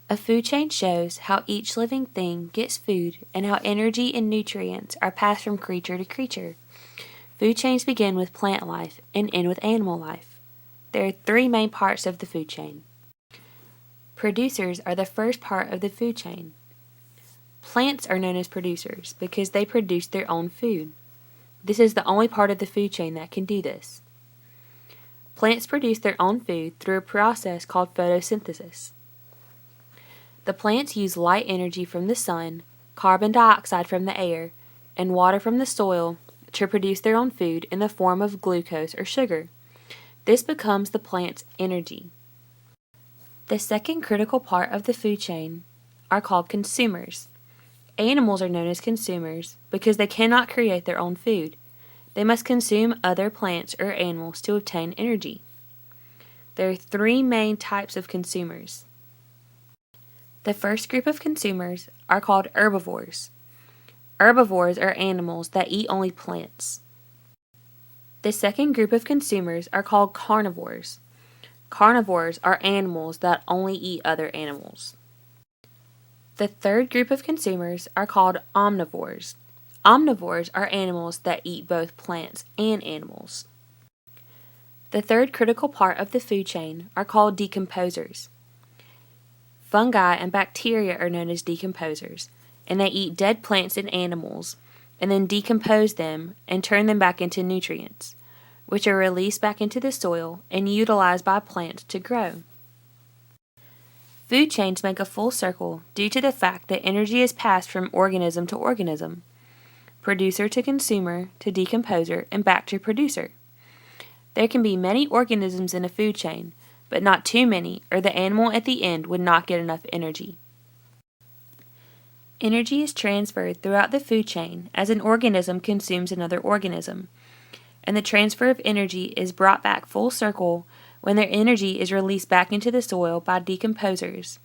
A food chain shows how each living thing gets food and how energy and nutrients are passed from creature to creature. Food chains begin with plant life and end with animal life. There are three main parts of the food chain. Producers are the first part of the food chain. Plants are known as producers because they produce their own food. This is the only part of the food chain that can do this. Plants produce their own food through a process called photosynthesis. The plants use light energy from the sun, carbon dioxide from the air, and water from the soil to produce their own food in the form of glucose or sugar. This becomes the plant's energy. The second critical part of the food chain are called consumers. Animals are known as consumers because they cannot create their own food. They must consume other plants or animals to obtain energy. There are three main types of consumers. The first group of consumers are called herbivores. Herbivores are animals that eat only plants. The second group of consumers are called carnivores. Carnivores are animals that only eat other animals. The third group of consumers are called omnivores. Omnivores are animals that eat both plants and animals. The third critical part of the food chain are called decomposers. Fungi and bacteria are known as decomposers, and they eat dead plants and animals and then decompose them and turn them back into nutrients, which are released back into the soil and utilized by plants to grow. Food chains make a full circle due to the fact that energy is passed from organism to organism, producer to consumer to decomposer, and back to producer. There can be many organisms in a food chain, but not too many, or the animal at the end would not get enough energy. Energy is transferred throughout the food chain as an organism consumes another organism, and the transfer of energy is brought back full circle when their energy is released back into the soil by decomposers,